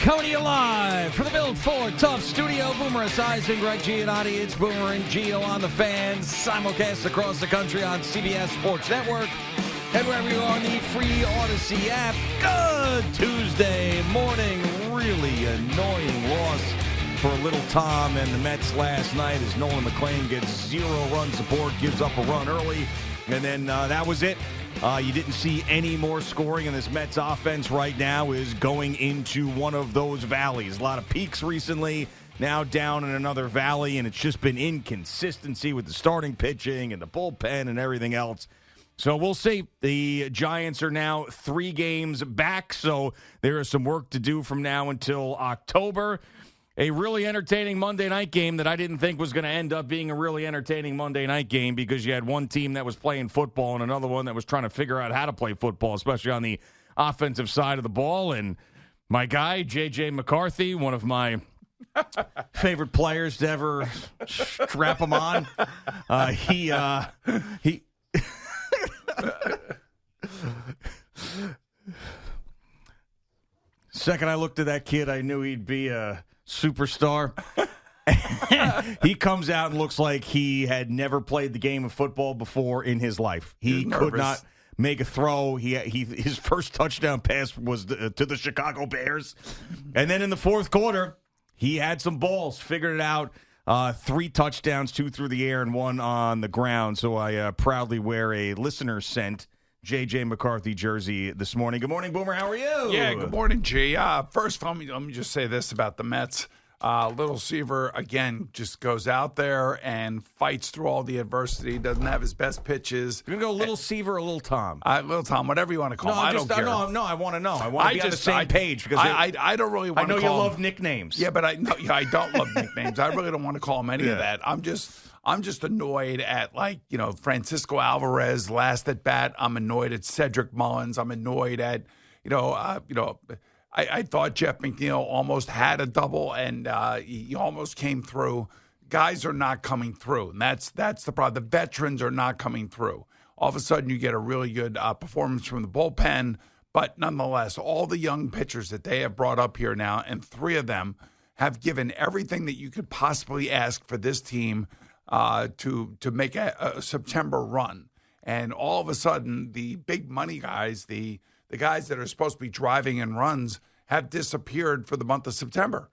Coming to you live from the Build Ford Tough Studio. Boomer Esiason, Greg Giannotti. It's Boomer and Gio on the Fans. Simulcast across the country on CBS Sports Network. And wherever you are on the free Odyssey app. Good Tuesday morning. Really annoying loss for little Tom and the Mets last night as Nolan McClain gets 0 run support, gives up a run early. And then that was it. You didn't see any more scoring, and this Mets offense right now is going into one of those valleys. A lot of peaks recently, now down in another valley, and it's just been inconsistency with the starting pitching and the bullpen and everything else. So we'll see. The Giants are now 3 games back, so there is some work to do from now until October. A really entertaining Monday night game that I didn't think was going to end up being a really entertaining Monday night game because you had one team that was playing football and another one that was trying to figure out how to play football, especially on the offensive side of the ball. And my guy, J.J. McCarthy, one of my favorite players to ever strap him on, he second I looked at that kid, I knew he'd be a superstar. He comes out and looks like he had never played the game of football before in his life. He could not make a throw. His first touchdown pass was to the Chicago Bears. And then in the fourth quarter, he had some balls, figured it out. 3 touchdowns, 2 through the air and 1 on the ground. So I proudly wear a listener-sent J.J. McCarthy jersey this morning. Good morning, Boomer. How are you? Yeah, good morning, G. First, let me just say this about the Mets. Little Seaver, again, just goes out there and fights through all the adversity, doesn't have his best pitches. You're going to go Little Seaver or Little Tom? Little Tom, whatever you want to call him. I don't care. No, I want to know. I want to be on the same page. Because I don't really want to call him. I know you love nicknames. Yeah, but I don't love nicknames. I really don't want to call him any of that. I'm just annoyed at, Francisco Alvarez last at bat. I'm annoyed at Cedric Mullins. I'm annoyed at, I thought Jeff McNeil almost had a double, and he almost came through. Guys are not coming through, and that's the problem. The veterans are not coming through. All of a sudden, you get a really good performance from the bullpen, but nonetheless, all the young pitchers that they have brought up here now, and 3 of them have given everything that you could possibly ask for this team to make a September run. And all of a sudden, the big money guys, the guys that are supposed to be driving in runs, have disappeared for the month of September.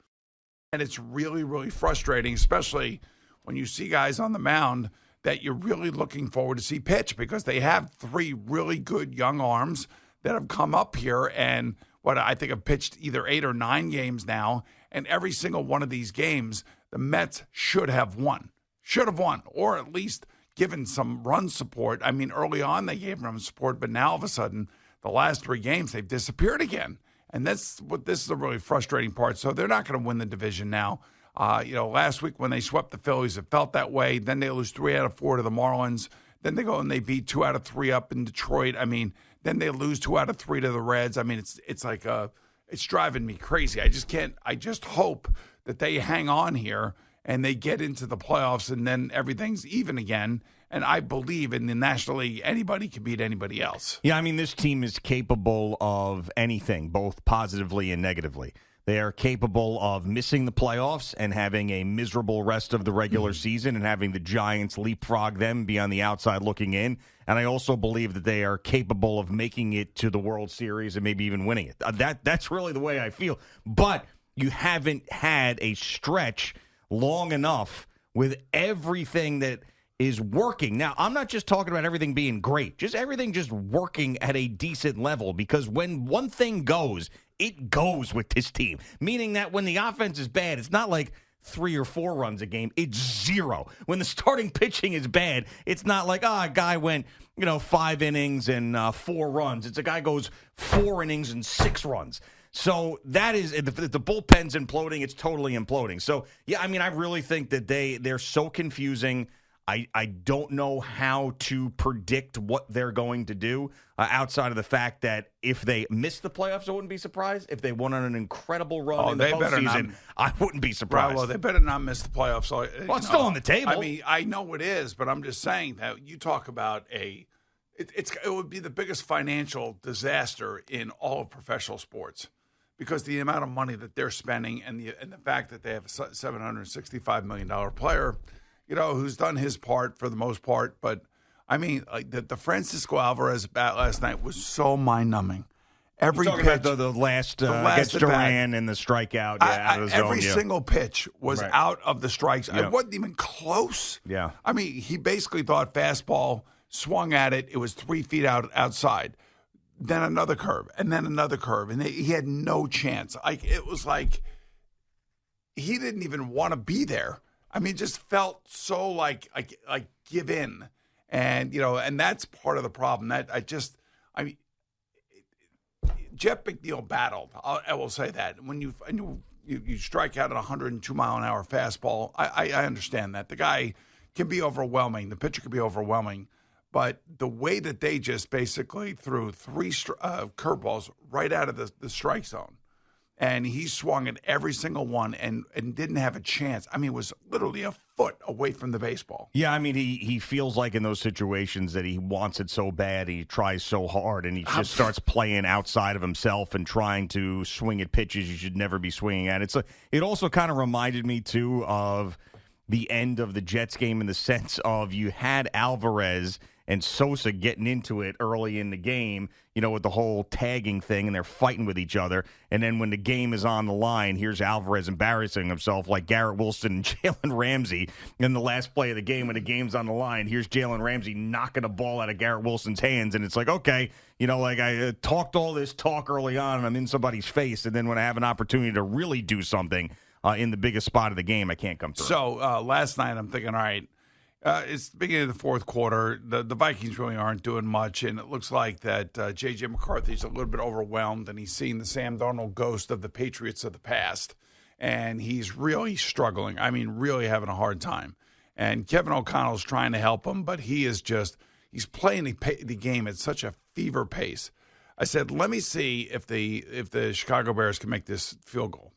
And it's really, really frustrating, especially when you see guys on the mound that you're really looking forward to see pitch, because they have 3 really good young arms that have come up here and I think have pitched either 8 or 9 games now. And every single one of these games, the Mets should have won, or at least given some run support. I mean, early on they gave run support, but now all of a sudden, the last 3 games, they've disappeared again. And this is the really frustrating part. So they're not going to win the division now. Last week when they swept the Phillies, it felt that way. Then they lose 3 out of 4 to the Marlins. Then they go and they beat 2 out of 3 up in Detroit. I mean, then they lose 2 out of 3 to the Reds. I mean, it's driving me crazy. I just hope that they hang on here and they get into the playoffs and then everything's even again. And I believe in the National League, anybody can beat anybody else. Yeah, I mean, this team is capable of anything, both positively and negatively. They are capable of missing the playoffs and having a miserable rest of the regular season and having the Giants leapfrog them, be on the outside looking in. And I also believe that they are capable of making it to the World Series and maybe even winning it. That's really the way I feel. But you haven't had a stretch long enough with everything that is working. Now, I'm not just talking about everything being great, just everything just working at a decent level, because when one thing goes, it goes with this team, meaning that when the offense is bad, it's not like 3 or 4 runs a game. It's 0. When the starting pitching is bad, it's not like, a guy went, 5 innings and 4 runs. It's a guy goes 4 innings and 6 runs. So that is, if the bullpen's imploding, it's totally imploding. So, yeah, I mean, I really think that they're so confusing. I don't know how to predict what they're going to do outside of the fact that if they miss the playoffs, I wouldn't be surprised. If they went on an incredible run in the postseason, I wouldn't be surprised. Well, they better not miss the playoffs. Well, it's still on the table. I mean, I know it is, but I'm just saying that you talk about it would be the biggest financial disaster in all of professional sports. because the amount of money that they're spending and the fact that they have a $765 million player, who's done his part for the most part. But, I mean, like the Francisco Alvarez bat last night was so mind-numbing. Every pitch, about the last against Duran and the strikeout. Out of the every zone, single pitch was out of the strikes. Yeah. It wasn't even close. Yeah. I mean, he basically thought fastball, swung at it. It was 3 feet outside. Then another curve, and then another curve, and he had no chance. It was like he didn't even want to be there. I mean, it just felt so like give in, and and that's part of the problem. Jeff McNeil battled. I will say that when you strike out at 102 mile an hour fastball, I understand that the guy can be overwhelming. The pitcher can be overwhelming. But the way that they just basically threw 3 curveballs right out of the strike zone, and he swung at every single one and didn't have a chance. I mean, it was literally a foot away from the baseball. Yeah, I mean, he feels like in those situations that he wants it so bad, he tries so hard, and he just starts playing outside of himself and trying to swing at pitches you should never be swinging at. It also kind of reminded me, too, of the end of the Jets game in the sense of you had Alvarez and Sosa getting into it early in the game, with the whole tagging thing, and they're fighting with each other. And then when the game is on the line, here's Alvarez embarrassing himself like Garrett Wilson and Jalen Ramsey. In the last play of the game, when the game's on the line, here's Jalen Ramsey knocking a ball out of Garrett Wilson's hands. And it's like, okay, I talked all this talk early on, and I'm in somebody's face. And then when I have an opportunity to really do something in the biggest spot of the game, I can't come through. So last night I'm thinking, all right, it's the beginning of the fourth quarter. The Vikings really aren't doing much, and it looks like that J.J. McCarthy's a little bit overwhelmed, and he's seeing the Sam Darnold ghost of the Patriots of the past, and he's really struggling. I mean, really having a hard time. And Kevin O'Connell's trying to help him, but he's playing the game at such a fever pace. I said, let me see if the Chicago Bears can make this field goal.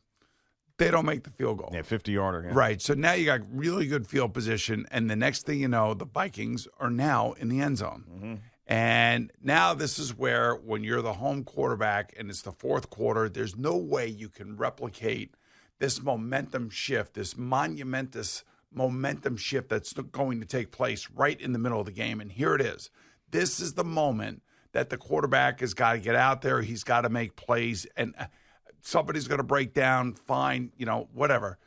They don't make the field goal. Yeah, 50-yarder. Yeah. Right. So now you got really good field position, and the next thing you know, the Vikings are now in the end zone. Mm-hmm. And now this is where, when you're the home quarterback and it's the fourth quarter, there's no way you can replicate this momentum shift, this monumentous momentum shift that's going to take place right in the middle of the game. And here it is. This is the moment that the quarterback has got to get out there. He's got to make plays, and somebody's going to break down, fine, whatever.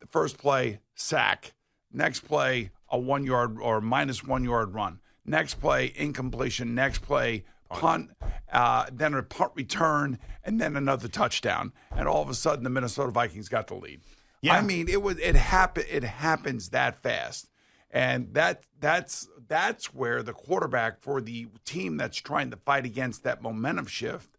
The first play, sack. Next play, a 1 yard or minus 1 yard run. Next play, incompletion. Next play, punt. Then a punt return, and then another touchdown. And all of a sudden, the Minnesota Vikings got the lead. Yeah. I mean, it happens that fast. And that's where the quarterback for the team that's trying to fight against that momentum shift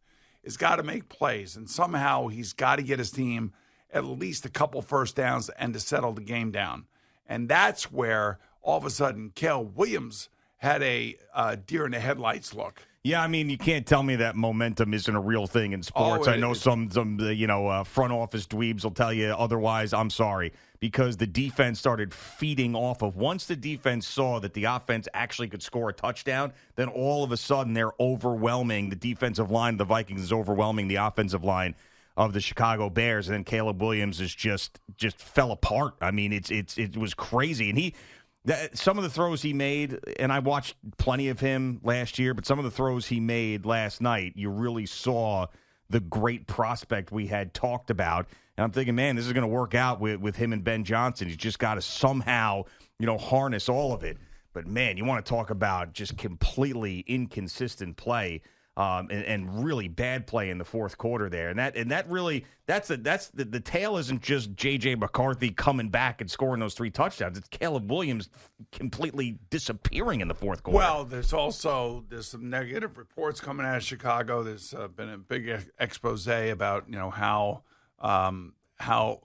has got to make plays, and somehow he's got to get his team at least a couple first downs and to settle the game down. And that's where all of a sudden Caleb Williams had a deer in the headlights look. Yeah, I mean, you can't tell me that momentum isn't a real thing in sports. I know some front office dweebs will tell you otherwise. I'm sorry, because the defense started feeding off of. Once the defense saw that the offense actually could score a touchdown, then all of a sudden they're overwhelming. The defensive line of the Vikings is overwhelming the offensive line of the Chicago Bears, and then Caleb Williams is just fell apart. I mean, it was crazy, and some of the throws he made, and I watched plenty of him last year, but some of the throws he made last night, you really saw the great prospect we had talked about. And I'm thinking, man, this is going to work out with him and Ben Johnson. He's just got to somehow, harness all of it. But, man, you want to talk about just completely inconsistent play. And really bad play in the fourth quarter there, and that really that's the tale isn't just J.J. McCarthy coming back and scoring those 3 touchdowns. It's Caleb Williams completely disappearing in the fourth quarter. Well, there's some negative reports coming out of Chicago. There's been a big expose about how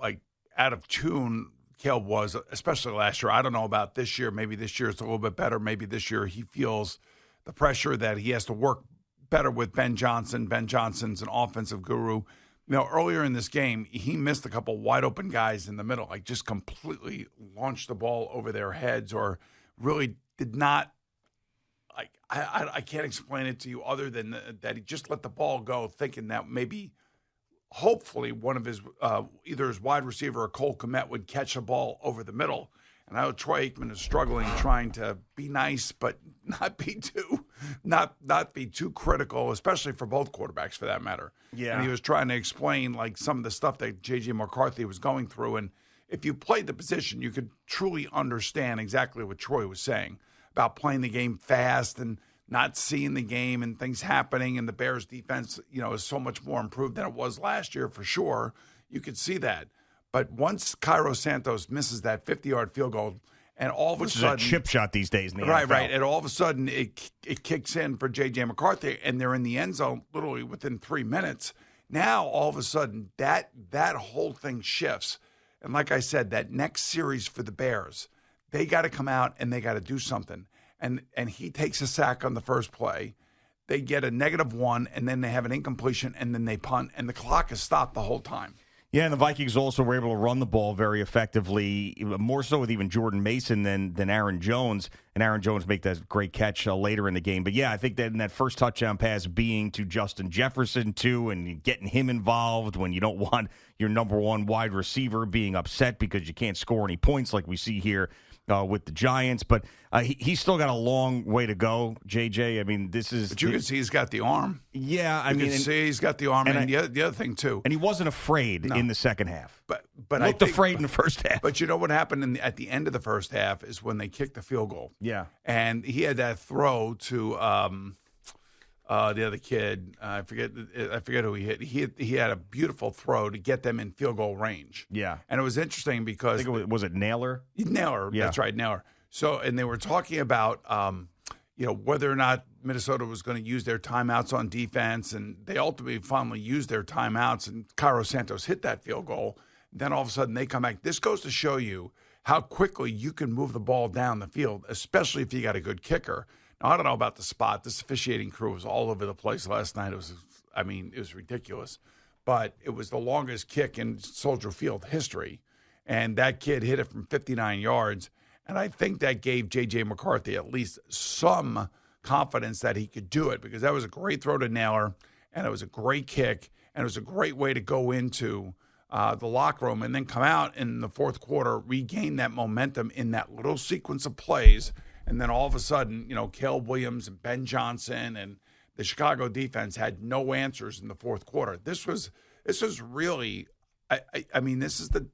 like out of tune Caleb was, especially last year. I don't know about this year. Maybe this year it's a little bit better. Maybe this year he feels the pressure that he has to work better with Ben Johnson. Ben Johnson's an offensive guru. Earlier in this game, he missed a couple wide open guys in the middle, like just completely launched the ball over their heads, or really did not. Like I can't explain it to you other than that he just let the ball go, thinking that maybe hopefully one of his either his wide receiver or Cole Kmet would catch the ball over the middle. And I know Troy Aikman is struggling, trying to be nice, but not be too critical, especially for both quarterbacks for that matter. Yeah. And he was trying to explain like some of the stuff that J.J. McCarthy was going through. And if you played the position, you could truly understand exactly what Troy was saying about playing the game fast and not seeing the game and things happening. And the Bears defense, is so much more improved than it was last year for sure. You could see that. But once Cairo Santos misses that 50-yard field goal, and all of a sudden, is a chip shot these days in the NFL. Right, and all of a sudden it kicks in for J.J. McCarthy, and they're in the end zone literally within 3 minutes. Now all of a sudden that whole thing shifts, and like I said, that next series for the Bears, they got to come out and they got to do something. And he takes a sack on the first play. They get a -1, and then they have an incompletion, and then they punt, and the clock is stopped the whole time. Yeah, and the Vikings also were able to run the ball very effectively, more so with even Jordan Mason than Aaron Jones. And Aaron Jones make that great catch later in the game. But, yeah, I think that in that first touchdown pass being to Justin Jefferson, too, and getting him involved when you don't want your number one wide receiver being upset because you can't score any points like we see here with the Giants. But he's still got a long way to go, JJ. I mean, this is... But you can see he's got the arm. Yeah, you can see he's got the arm. And the other thing, too. And he wasn't afraid in the second half. But I looked afraid in the first half. But you know what happened at the end of the first half is when they kicked the field goal. Yeah. And he had that throw to the other kid. I forget who he hit. He had a beautiful throw to get them in field goal range. Yeah. And it was interesting because I think was it Naylor? Naylor. Yeah. That's right, Naylor. So, and they were talking about whether or not Minnesota was going to use their timeouts on defense, and they ultimately finally used their timeouts, and Cairo Santos hit that field goal. Then all of a sudden they come back. This goes to show you how quickly you can move the ball down the field, especially if you got a good kicker. Now, I don't know about the spot. This officiating crew was all over the place last night. It was ridiculous. But it was the longest kick in Soldier Field history. And that kid hit it from 59 yards. And I think that gave J.J. McCarthy at least some confidence that he could do it, because that was a great throw to Naylor, and it was a great kick, and it was a great way to go into the locker room and then come out in the fourth quarter, regain that momentum in that little sequence of plays. And then all of a sudden, Caleb Williams and Ben Johnson and the Chicago defense had no answers in the fourth quarter. This was really, I mean, this is the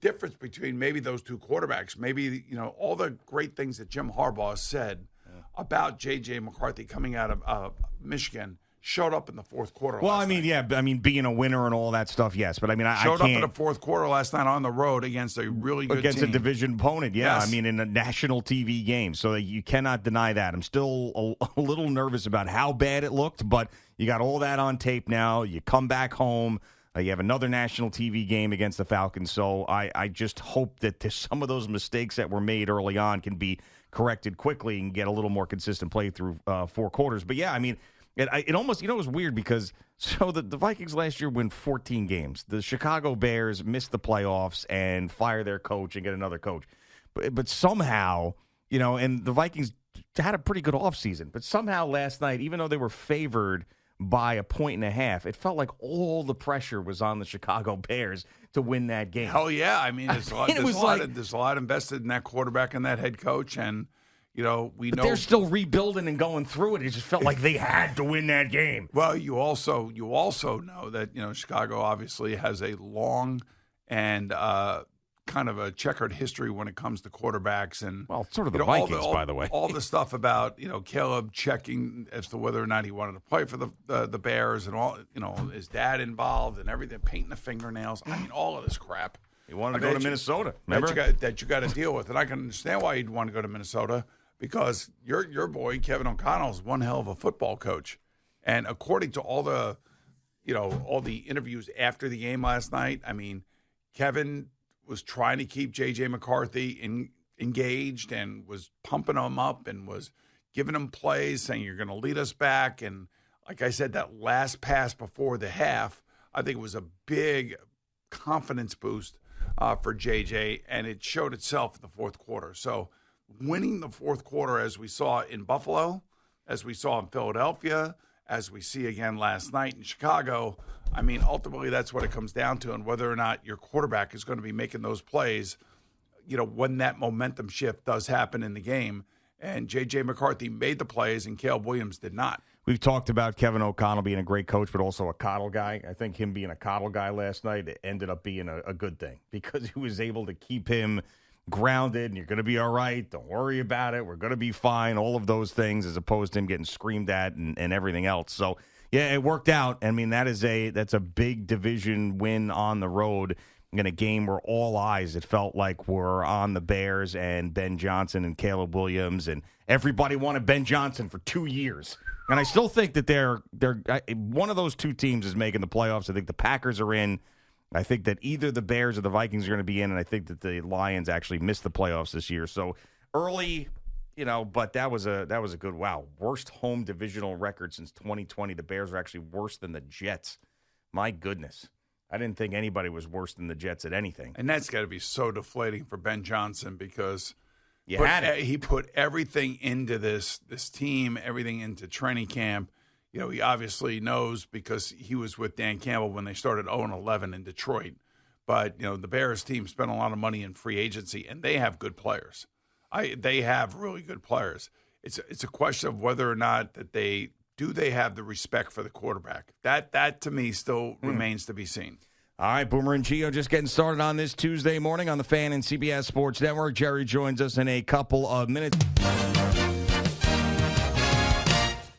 difference between maybe those two quarterbacks. Maybe, all the great things that Jim Harbaugh said about J.J. McCarthy coming out of Michigan showed up in the fourth quarter. Well, I mean, being a winner and all that stuff, yes. But I mean, I showed can't. up in the fourth quarter last night on the road against a really good against team. a division opponent. Yeah, Yes. I mean, in a national TV game, so you cannot deny that. I'm still a little nervous about how bad it looked, but you got all that on tape now. You come back home. You have another national TV game against the Falcons. So I just hope that some of those mistakes that were made early on can be corrected quickly and get a little more consistent play through 4 quarters. But yeah, I mean. It almost, it was weird because the Vikings last year win 14 games. The Chicago Bears missed the playoffs and fire their coach and get another coach. But somehow, and the Vikings had a pretty good offseason. But somehow last night, even though they were favored by 1.5, it felt like all the pressure was on the Chicago Bears to win that game. Hell yeah. I mean, there's a lot invested in that quarterback and that head coach, and we know they're still rebuilding and going through it. It just felt like they had to win that game. Well, you also know that Chicago obviously has a long and kind of a checkered history when it comes to quarterbacks, and sort of the Vikings, by the way. All the stuff about Caleb checking as to whether or not he wanted to play for the Bears, and all his dad involved and everything, painting the fingernails. I mean, all of this crap. He wanted to go to Minnesota. Remember that you got to deal with, and I can understand why you'd want to go to Minnesota. Because your boy, Kevin O'Connell, is one hell of a football coach. And according to all the interviews after the game last night, I mean, Kevin was trying to keep J.J. McCarthy engaged and was pumping him up and was giving him plays, saying, you're going to lead us back. And like I said, that last pass before the half, I think it was a big confidence boost for J.J., and it showed itself in the fourth quarter. So, winning the fourth quarter, as we saw in Buffalo, as we saw in Philadelphia, as we see again last night in Chicago. I mean, ultimately, that's what it comes down to, and whether or not your quarterback is going to be making those plays, when that momentum shift does happen in the game. And J.J. McCarthy made the plays, and Caleb Williams did not. We've talked about Kevin O'Connell being a great coach, but also a coddle guy. I think him being a coddle guy last night, it ended up being a good thing because he was able to keep him grounded, and you're going to be all right. Don't worry about it. We're going to be fine. All of those things, as opposed to him getting screamed at and everything else. So, yeah, it worked out. I mean, that's a big division win on the road in a game where all eyes, it felt like, were on the Bears and Ben Johnson and Caleb Williams, and everybody wanted Ben Johnson for 2 years. And I still think that they're one of those two teams is making the playoffs. I think the Packers are in. I think that either the Bears or the Vikings are going to be in, and I think that the Lions actually missed the playoffs this year. So early, but that was a good worst home divisional record since 2020. The Bears are actually worse than the Jets. My goodness. I didn't think anybody was worse than the Jets at anything. And that's got to be so deflating for Ben Johnson because he put everything into this team, everything into training camp. He obviously knows because he was with Dan Campbell when they started 0-11 in Detroit. But, the Bears team spent a lot of money in free agency, and they have good players. They have really good players. It's a question of whether or not that they have the respect for the quarterback. That to me still remains to be seen. All right, Boomer and Gio just getting started on this Tuesday morning on the Fan and CBS Sports Network. Jerry joins us in a couple of minutes.